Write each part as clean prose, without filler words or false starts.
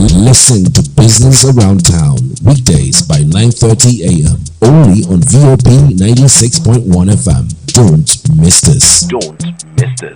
Listen to Business Around Town weekdays by 9:30 a.m. only on VOP 96.1 FM. Don't miss this. Don't miss this.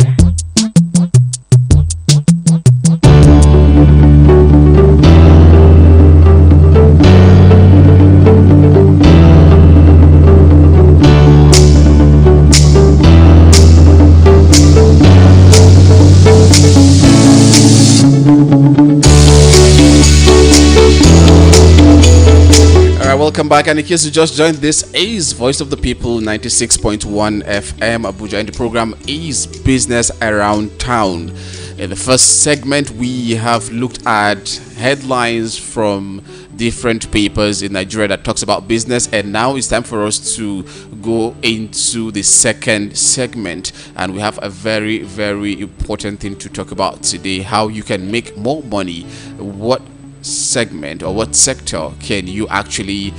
Welcome back, and in case you just joined, this is Voice of the People 96.1 FM Abuja, and the program is Business Around Town. In the first segment, we have looked at headlines from different papers in Nigeria that talks about business, and now it's time for us to go into the second segment, and we have a very, very important thing to talk about today: how you can make more money. What segment or what sector can you actually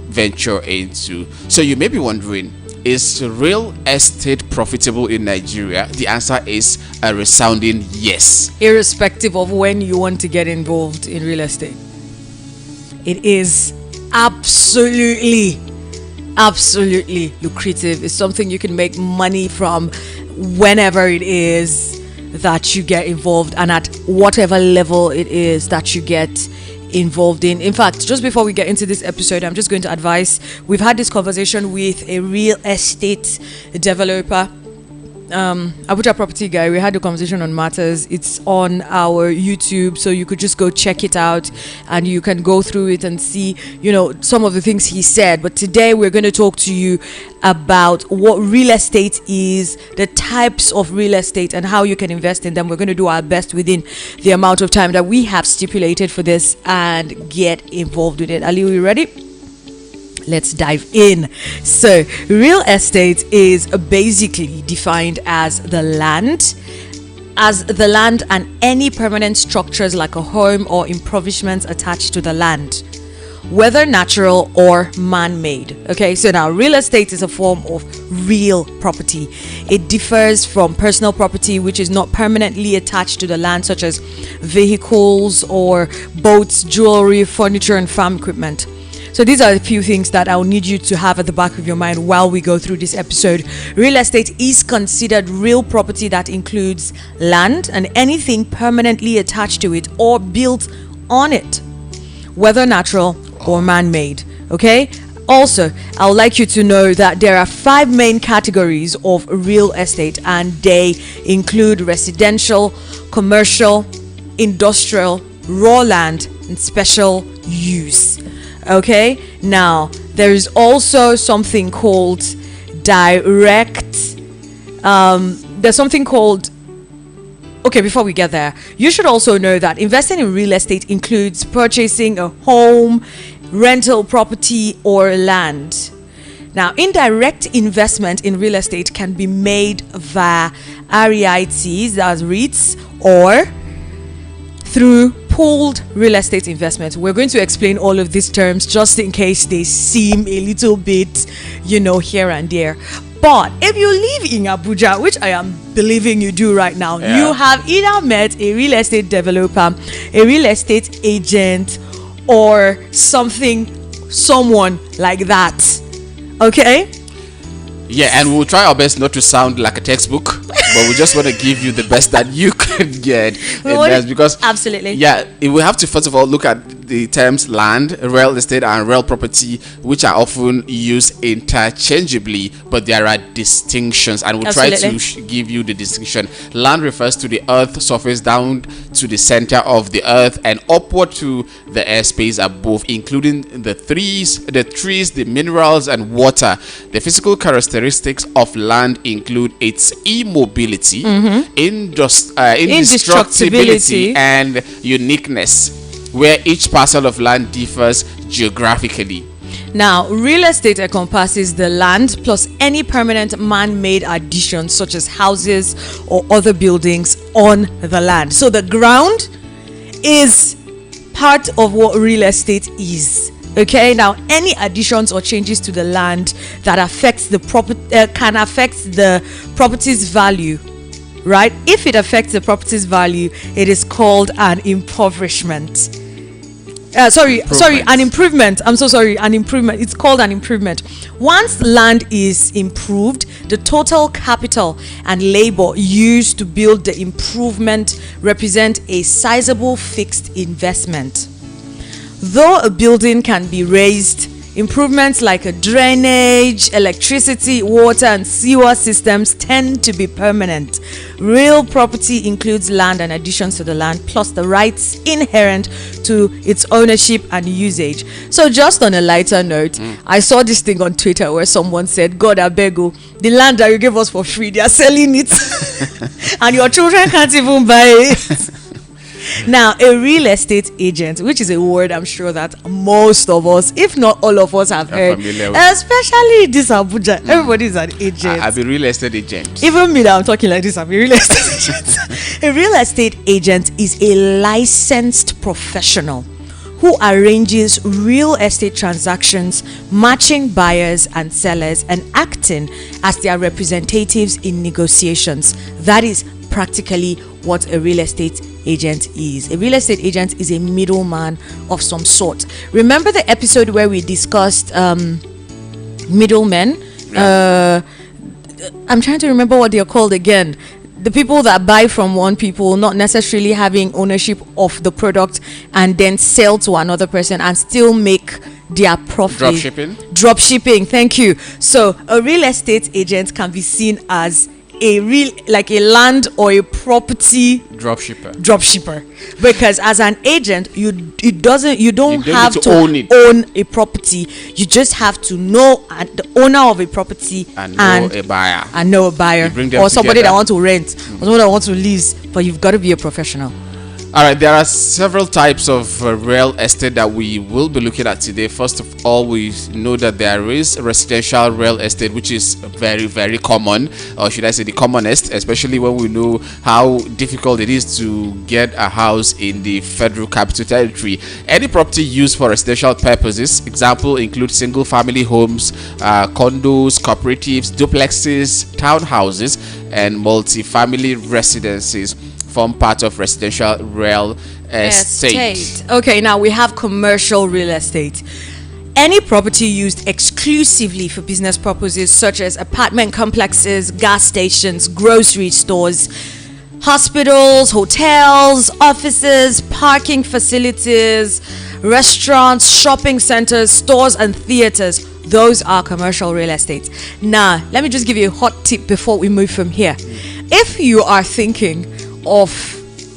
venture into? So you may be wondering, is real estate profitable in Nigeria? The answer is a resounding yes. Irrespective of when you want to get involved in real estate, it is absolutely lucrative. It's something you can make money from whenever it is that you get involved, and at whatever level it is that you get involved in. In fact, just before we get into this episode, I'm just going to advise, we've had this conversation with a real estate developer, Abuja property guy. We had a conversation on matters. It's on our YouTube, so you could just go check it out and you can go through it and see, some of the things he said. But today we're going to talk to you about what real estate is, the types of real estate, and how you can invest in them. We're going to do our best within the amount of time that we have stipulated for this and get involved with it. Ali, are you ready? Let's dive in. So, real estate is basically defined as the land and any permanent structures like a home or improvements attached to the land, whether natural or man-made. Okay, so now real estate is a form of real property. It differs from personal property, which is not permanently attached to the land, such as vehicles or boats, jewelry, furniture, and farm equipment. So these are a few things that I'll need you to have at the back of your mind while we go through this episode. Real estate is considered real property that includes land and anything permanently attached to it or built on it, whether natural or man-made. Okay? Also, I would like you to know that there are 5 main categories of real estate, and they include residential, commercial, industrial, raw land, and special use. Okay, now there is also something called direct. There's something called. Okay, before we get there, you should also know that investing in real estate includes purchasing a home, rental property, or land. Now, indirect investment in real estate can be made via REITs, as REITs, or through pooled real estate investment. We're going to explain all of these terms just in case they seem a little bit, here and there. But if you live in Abuja, which I am believing you do right now, you have either met a real estate developer, a real estate agent, or someone like that. Okay? Yeah, and we'll try our best not to sound like a textbook, but we just want to give you the best that you can get. Because absolutely. Yeah, we have to first of all look at the terms land, real estate, and real property, which are often used interchangeably, but there are distinctions, and we'll try to give you the distinction. Land refers to the earth surface down to the center of the earth and upward to the airspace above, including the trees, the minerals, and water. The physical characteristics of land include its immobility, indestructibility, and uniqueness, where each parcel of land differs geographically. Now, real estate encompasses the land plus any permanent man-made additions such as houses or other buildings on the land. So the ground is part of what real estate is. Okay, now any additions or changes to the land that affects the can affect the property's value, right? If it affects the property's value, it is called an impoverishment. An improvement. I'm so sorry, an improvement. It's called an improvement. Once land is improved, the total capital and labor used to build the improvement represent a sizable fixed investment. Though a building can be raised, improvements like a drainage, electricity, water, and sewer systems tend to be permanent. Real property includes land and additions to the land, plus the rights inherent to its ownership and usage. So just on a lighter note, I saw this thing on Twitter where someone said, God, I beg you, the land that you gave us for free, they are selling it. And your children can't even buy it. Now, a real estate agent, which is a word I'm sure that most of us, if not all of us, have heard, especially this Abuja, everybody is an agent. I'm a real estate agent. Even me that I'm talking like this, I'm a real estate agent. A real estate agent is a licensed professional who arranges real estate transactions, matching buyers and sellers, and acting as their representatives in negotiations. That is practically what a real estate agent is. A real estate agent is a middleman of some sort. Remember the episode where we discussed middlemen? Yeah. I'm trying to remember what they are called again. The people that buy from one people, not necessarily having ownership of the product, and then sell to another person and still make their profit. Dropshipping, thank you. So a real estate agent can be seen as a land or a property dropshipper, because as an agent you don't have to own a property. You just have to know the owner of a property and know a buyer or somebody that want to rent or somebody that want to lease, but you've got to be a professional. All right, there are several types of real estate that we will be looking at today. First of all, we know that there is residential real estate, which is very, very common, or should I say the commonest, especially when we know how difficult it is to get a house in the Federal Capital Territory. Any property used for residential purposes, example include single family homes, condos, cooperatives, duplexes, townhouses, and multi-family residences form part of residential real estate. Okay, now we have commercial real estate. Any property used exclusively for business purposes, such as apartment complexes, gas stations, grocery stores, hospitals, hotels, offices, parking facilities, restaurants, shopping centers, stores, and theaters. Those are commercial real estate. Now, let me just give you a hot tip before we move from here. If you are thinking of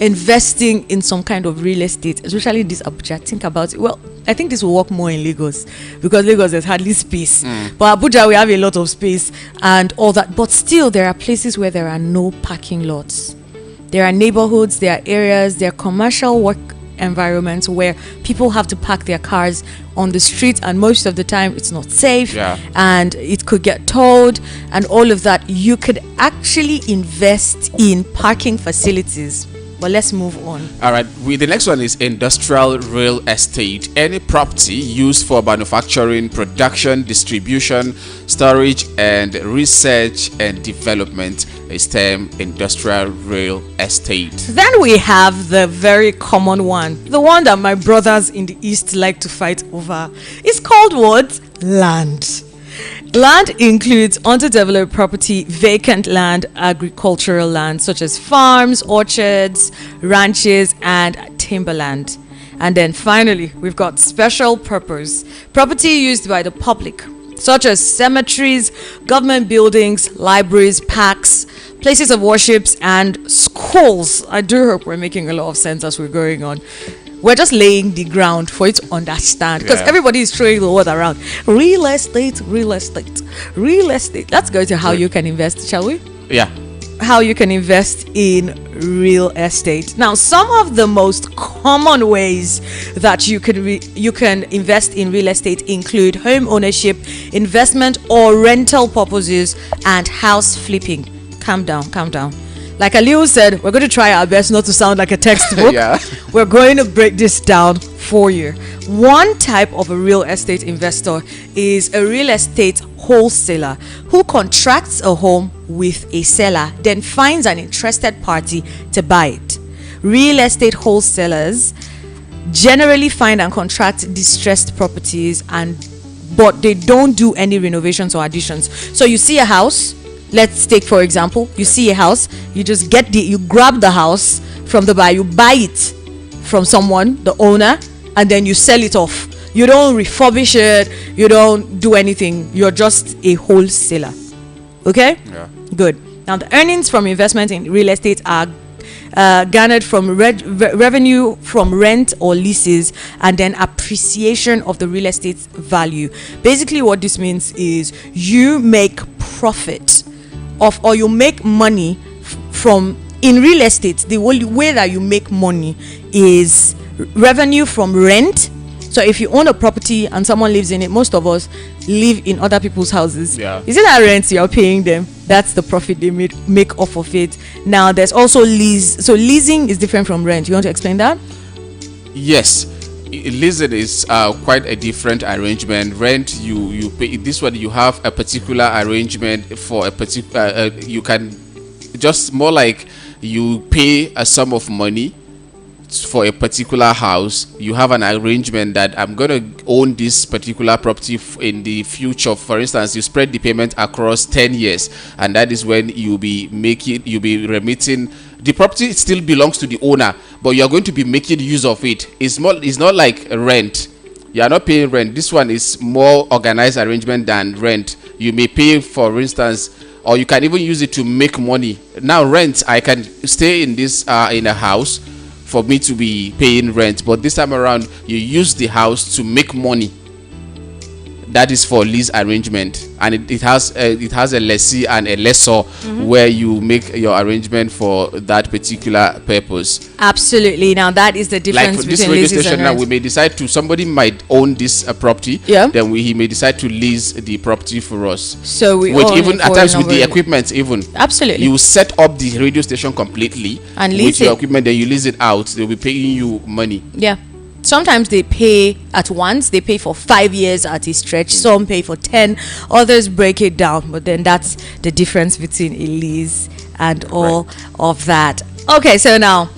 investing in some kind of real estate, especially this Abuja, think about it. Well, I think this will work more in Lagos, because Lagos there's hardly space. But Abuja, we have a lot of space and all that. But still, there are places where there are no parking lots. There are neighborhoods, there are areas, there are commercial work environments where people have to park their cars on the street, and most of the time it's not safe, and it could get towed and all of that. You could actually invest in parking facilities. But let's move on. All right, the next one is industrial real estate. Any property used for manufacturing, production, distribution, storage, and research and development is termed industrial real estate. Then we have the very common one, the one that my brothers in the East like to fight over. It's called what? Land. Land includes underdeveloped property, vacant land, agricultural land such as farms, orchards, ranches, and timberland. And then finally, we've got special purpose property used by the public, such as cemeteries, government buildings, libraries, parks, places of worships, and schools. I do hope we're making a lot of sense as we're going on. We're just laying the ground for it to understand, because everybody is throwing the word around. Real estate, real estate, real estate. Let's go to how you can invest, shall we? Yeah. How you can invest in real estate. Now, some of the most common ways that you can invest in real estate include home ownership, investment or rental purposes, and house flipping. Calm down. Like Aliu said, we're going to try our best not to sound like a textbook. We're going to break this down for you. One type of a real estate investor is a real estate wholesaler who contracts a home with a seller, then finds an interested party to buy it. Real estate wholesalers generally find and contract distressed properties, but they don't do any renovations or additions. So you see a house, let's take for example, you see a house, you just you grab the house from the buyer, you buy it from someone, the owner, and then you sell it off. You don't refurbish it, you don't do anything, you're just a wholesaler. Okay? Yeah. Good. Now the earnings from investment in real estate are garnered from revenue from rent or leases, and then appreciation of the real estate's value. Basically what this means is you make profit or you make money from in real estate. The only way that you make money is revenue from rent. So if you own a property and someone lives in it, most of us live in other people's houses. Yeah. Is it that rent you're paying them? That's the profit they make off of it. Now there's also lease. So leasing is different from rent. You want to explain that? Yes, leasing is quite a different arrangement. Rent, you pay. This one you have a particular arrangement for a particular. You can just more like you pay a sum of money for a particular house. You have an arrangement that I'm going to own this particular property in the future. For instance, you spread the payment across 10 years, and that is when you'll be remitting. The property still belongs to the owner, but you're going to be making use of it. It's not like rent. You are not paying rent. This one is more organized arrangement than rent. You may pay, for instance, or you can even use it to make money. Now rent, I can stay in this in a house for me to be paying rent, but this time around you use the house to make money. That is for lease arrangement, and it has a lessee and a lessor, where you make your arrangement for that particular purpose. Absolutely. Now that is the difference Like for this between radio leases station and now, rent. we may decide to, somebody might own this property, Yeah. then he may decide to lease the property for us. So we With own even it at for times a with the number- equipment, even Absolutely. you set up the radio station completely And with lease your it. equipment, then you lease it out. They'll be paying you money. Yeah. Sometimes they pay at once. They pay for 5 years at a stretch. Some pay for 10. Others break it down. But then that's the difference between a lease and all of that. Okay, so now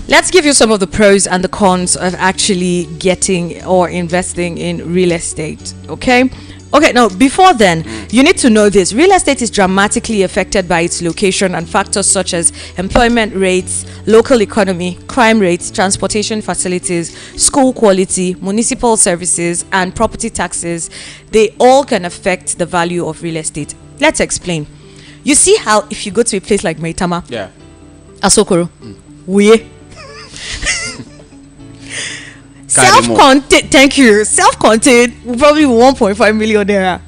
let's give you some of the pros and the cons of actually getting or investing in real estate. Okay. Okay, now before then, you need to know this. Real estate is dramatically affected by its location and factors such as employment rates, local economy, crime rates, transportation facilities, school quality, municipal services, and property taxes. They all can affect the value of real estate. Let's explain. You see how if you go to a place like Maitama, Yeah. Asokoro, Uye, self-contained, thank you, self-contained, probably 1.5 million naira.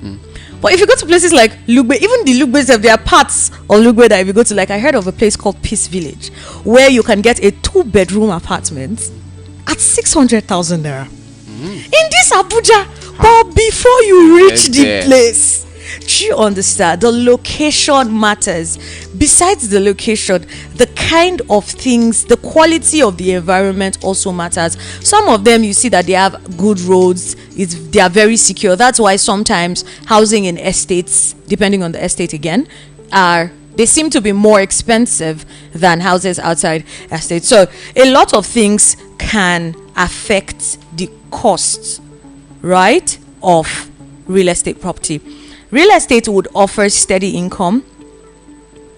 But if you go to places like Lugbe, even the Lugbes, there are parts of Lugbe that if you go to, like I heard of a place called Peace Village, where you can get a 2-bedroom apartment at 600,000 naira. In this Abuja, but before you reach the Yes, place, do you understand? The location matters. Besides the location, the kind of things, the quality of the environment also matters. Some of them you see that they have good roads, they are very secure. That's why sometimes housing in estates, depending on the estate again, they seem to be more expensive than houses outside estates. So a lot of things can affect the cost, right, of real estate property. Real estate would offer steady income.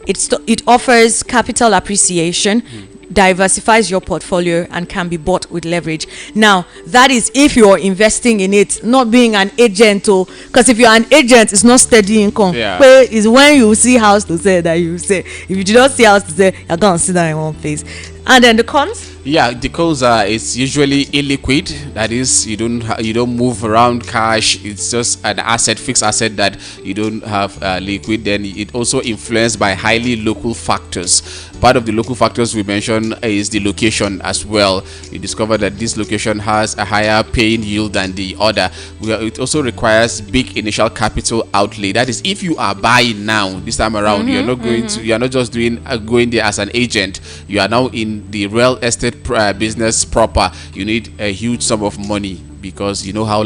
It offers capital appreciation, diversifies your portfolio, and can be bought with leverage. Now, that is if you're investing in it, not being an agent. Because if you're an agent, it's not steady income. Yeah. But it's when you see house to sell that you say. If you do not see house to sell, you're going to sit down in one place. And then the cons? Yeah, the cons are it's usually illiquid. That is, you don't move around cash. It's just an asset, fixed asset that you don't have liquid. Then it also influenced by highly local factors. Part of the local factors we mentioned is the location as well. You discover that this location has a higher paying yield than the other. It also requires big initial capital outlay. That is, if you are buying now, this time around, you're not going to. You are not just going there as an agent. You are now in the real estate business proper. You need a huge sum of money because you know how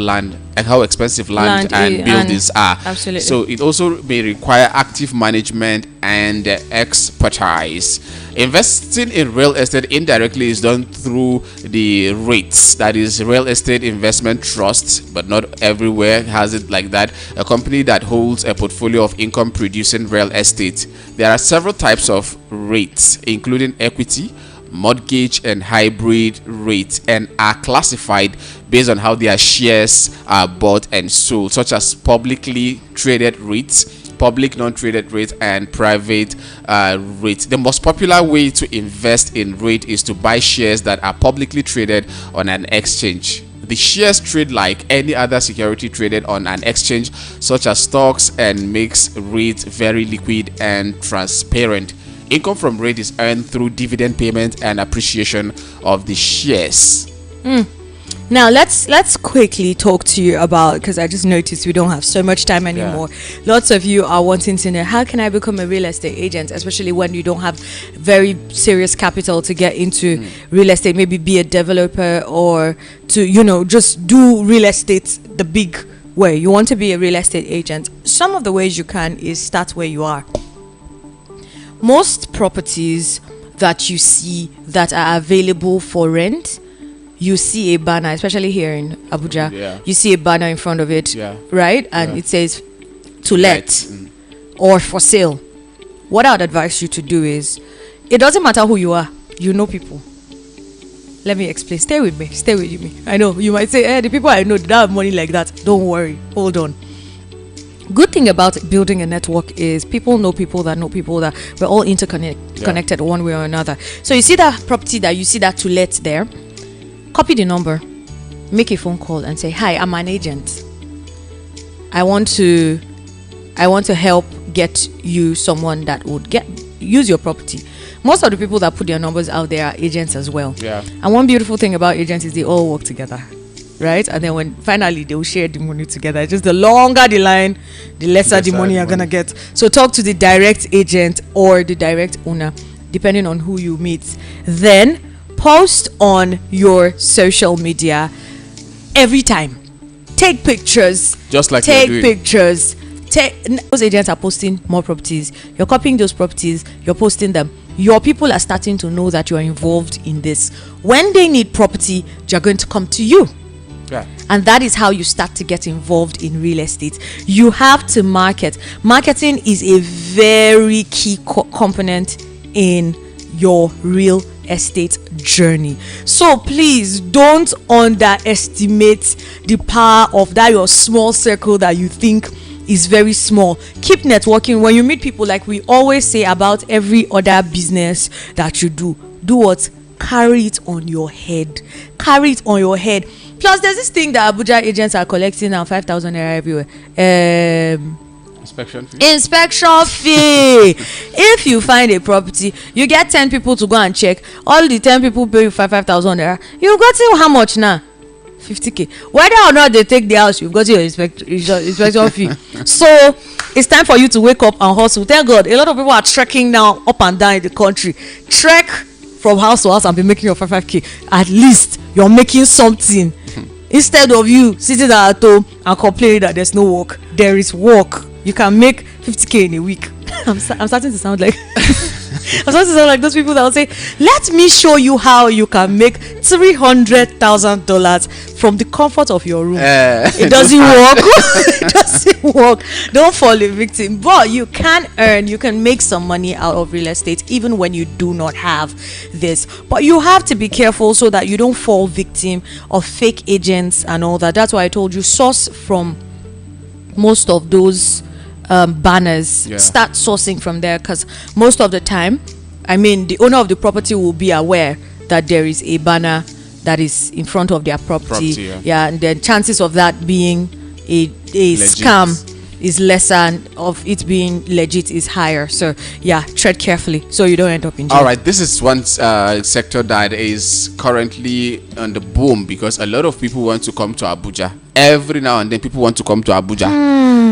how expensive land and and buildings are. absolutely. So it also may require active management and expertise. Investing in real estate indirectly is done through the REITs, that is Real Estate Investment Trust, but not everywhere has it like that. A company that holds a portfolio of income producing real estate. There are several types of REITs, including equity, mortgage, and hybrid REITs, and are classified based on how their shares are bought and sold, such as publicly traded REITs, public non-traded REIT, and private REIT. The most popular way to invest in REIT is to buy shares that are publicly traded on an exchange. The shares trade like any other security traded on an exchange, such as stocks, and makes REIT very liquid and transparent. Income from REIT is earned through dividend payment and appreciation of the shares. Now let's quickly talk to you about, because I just noticed we don't have so much time anymore. Lots of you are wanting to know, how can I become a real estate agent, especially when you don't have very serious capital to get into real estate, maybe be a developer or to just do real estate the big way. You want to be a real estate agent. Some of the ways you can is start where you are. Most properties that you see that are available for rent, you see a banner, especially here in Abuja. You see a banner in front of it, right? And it says to let or for sale. What I would advise you to do is, it doesn't matter who you are, you know people. Let me explain. Stay with me. I know you might say, the people I know, they don't have money like that. Don't worry. Hold on. Good thing about building a network is people know people that know people, that we're all connected one way or another. So you see that property that you see that to let there, copy the number, make a phone call and say, hi, I'm an agent. I want to help get you someone that would use your property. Most of the people that put their numbers out there are agents as well. And one beautiful thing about agents is they all work together, right? And then when finally they will share the money together, just the longer the line, the lesser the money you're gonna get. So talk to the direct agent or the direct owner, depending on who you meet. Then post on your social media every time. Take pictures. Just like take pictures. Those agents are posting more properties. You're copying those properties. You're posting them. Your people are starting to know that you are involved in this. When they need property, they're going to come to you. And that is how you start to get involved in real estate. You have to market. Marketing is a very key component in your real estate journey. So please don't underestimate the power of that your small circle that you think is very small. Keep networking. When you meet people, like we always say about every other business that you do what? Carry it on your head. Carry it on your head. Plus there's this thing that Abuja agents are collecting now, 5,000 naira everywhere. Inspection fee. If you find a property, you get 10 people to go and check. All the 10 people pay you 5,000 naira. You've got to how much now? 50k. Whether or not they take the house, you've got your inspection fee. So it's time for you to wake up and hustle. Thank God, a lot of people are trekking now up and down in the country. Trek from house to house and be making your 5k. At least you're making something. Instead of you sitting at home and complaining that there's no work, there is work. You can make 50k in a week. I'm starting to sound like those people that will say, let me show you how you can make $300,000 from the comfort of your room. It doesn't work. It doesn't work. Don't fall a victim. But you can make some money out of real estate even when you do not have this. But you have to be careful so that you don't fall victim of fake agents and all that. That's why I told you, source from most of those banners. Start sourcing from there, because most of the time, the owner of the property will be aware that there is a banner that is in front of their property. And then chances of that being a scam is lesser, and of it being legit is higher. So tread carefully so you don't end up in jail. All right, this is one sector that is currently on the boom because a lot of people want to come to Abuja. Every now and then people want to come to Abuja.